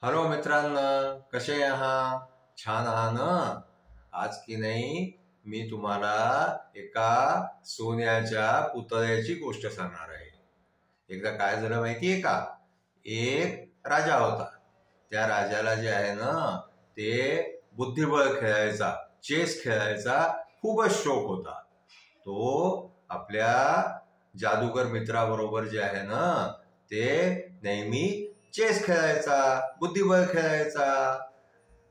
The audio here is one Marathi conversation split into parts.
हॅलो मित्रांनो, कसे आहात? छान आहात ना? आज की नाही मी तुम्हाला एका सोन्याच्या पुतळ्याची गोष्ट सांगणार आहे. एकदा काय झालं माहितीये का? एक राजा होता. त्या राजाला जे आहे ना ते बुद्धिबळ खेळायचा, चेस खेळायचा खूपच शौक होता. तो आपल्या जादूगर मित्राबरोबर जे आहे ना ते नेहमी चेस खेळायचा, बुद्धिबळ खेळायचा.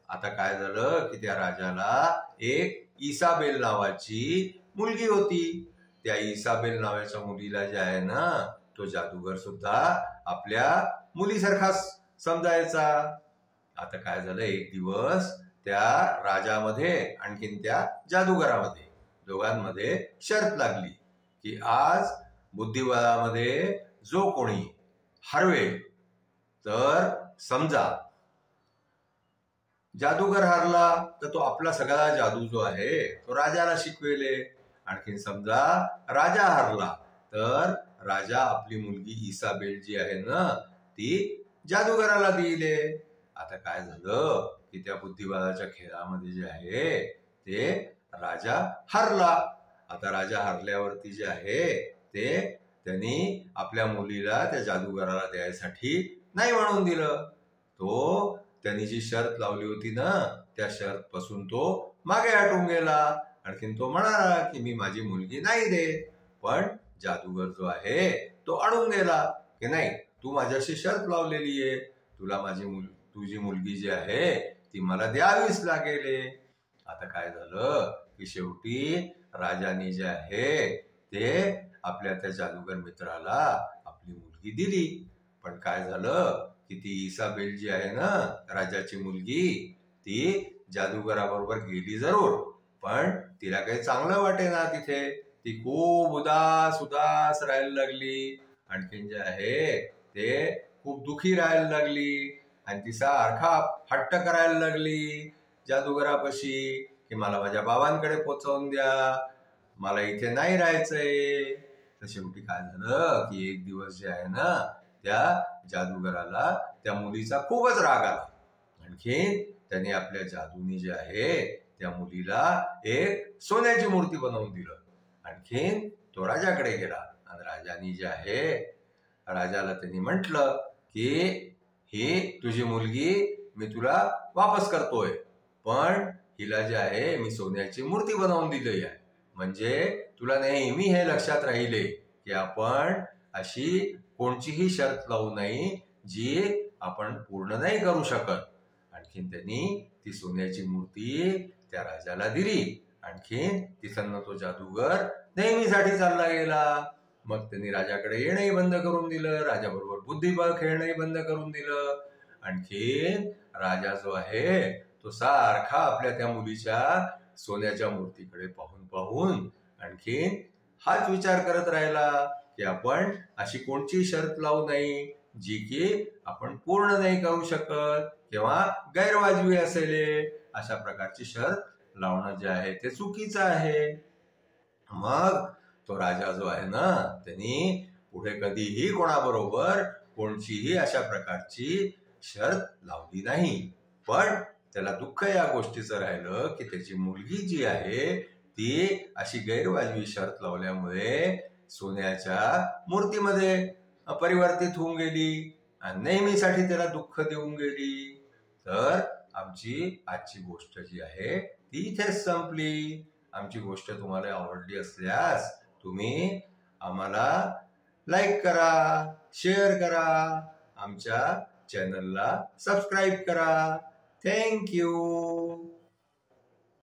आता काय झालं की त्या राजाला एक इसाबेल नावाची मुलगी होती. त्या इसाबेल नावाच्या मुलीला जे आहे ना तो जादूगर सुद्धा आपल्या मुलीसारखाच समजायचा. आता काय झालं, एक दिवस त्या राजामध्ये आणखीन त्या जादूगरामध्ये दोघांमध्ये शर्त लागली की आज बुद्धिबळामध्ये जो कोणी हरवेल, तर समजा जादूगर हारला तर तो आपला सगळा जादू जो आहे तो राजाला शिकवेले. आणखीन समजा राजा हारला तर राजा आपली मुलगी इसाबेल जी आहे ना ती जादूगराला दिले. आता काय झालं की त्या बुद्धिबळाच्या खेळामध्ये जे आहे ते राजा हारला. आता राजा हारल्यावरती जे आहे ते त्यांनी आपल्या मुलीला त्या जादूगराला द्यायसाठी नाही म्हणून दिलं. तो त्यांनी जी शर्त लावली होती ना त्या शर्त पासून तो मागे हटून गेला. आणखीन तो म्हणाला की मी माझी मुलगी नाही देत. पण जादूगर जो आहे तो अडून गेला की नाही, तू माझ्याशी शर्त लावलेली आहे, तुला तुझी मुलगी जी आहे ती मला द्यावीच लागेल. आता काय झालं की शेवटी राजाने जे आहे ते आपल्या त्या जादूगर मित्राला आपली मुलगी दिली. पण काय झालं की ती इसाबेल जी आहे ना राजाची मुलगी ती जादूगराबरोबर गेली जरूर, पण तिला काही चांगलं वाटेना तिथे. ती खूप उदास राहायला लागली. आणखीन जे आहे ते खूप दुखी राहायला लागली आणि ती सारखा हट्ट करायला लागली जादूगरापाशी की मला माझ्या बाबांकडे पोचवून द्या, मला इथे नाही राहायचंय. तर शेवटी काय झालं की एक दिवस जे आहे ना त्या जादूगराला त्या मुलीचा खूपच राग आला. आणखीन त्याने आपल्या जादूनी जे आहे त्या मुलीला एक सोन्याची मूर्ती बनवून दिलं. आणखीन तो राजाकडे गेला आणि राजानी जे आहे राजाला त्यांनी म्हटलं की ही तुझी मुलगी मी तुला वापस करतोय, पण हिला जे आहे मी सोन्याची मूर्ती बनवून दिली आहे, म्हणजे तुला नेहमी हे लक्षात राहिले की आपण अशी कोणतीही शर्त लावू नये जी आपण पूर्ण नाही करू शकत. आणखीन त्यांनी ती सोन्याची मूर्ती त्या राजाला दिली. आणखीन तिथं तो जादूगर नेहमीसाठी चालला गेला. मग त्यांनी राजाकडे येणंही बंद करून दिलं, राजाबरोबर बुद्धिबळ खेळणंही बंद करून दिलं. आणखीन राजा जो आहे तो सारखा आपल्या त्या मुलीच्या सोन्याच्या मूर्तीकडे पाहून पाहून आणखीन हाच विचार करत राहिला की आपण अशी कोणची शर्त लावू नये जी की आपण पूर्ण नाही करू शकत किंवा गैरवाजवी असेल. अशा प्रकारची शर्त लावणं जे आहे ते चुकीचं आहे. मग तो राजा जो आहे ना त्यांनी पुढे कधीही कोणाबरोबर कोणतीही अशा प्रकारची शर्त लावली नाही. पण त्याला दुःख या गोष्टीचं राहिलं की त्याची मुलगी जी आहे ती अशी गैरवाजवी शर्त लावल्यामुळे सोन्याच्या मूर्तीमध्ये परिवर्तित होऊन गेली आणि नेहमीसाठी त्याला दुःख देऊन गेली. तर आमची आजची गोष्ट जी आहे ती इथेच संपली. आमची गोष्ट तुम्हाला आवडली असल्यास तुम्ही आम्हाला लाईक करा, शेअर करा, आमच्या चॅनलला सबस्क्राईब करा. Thank you.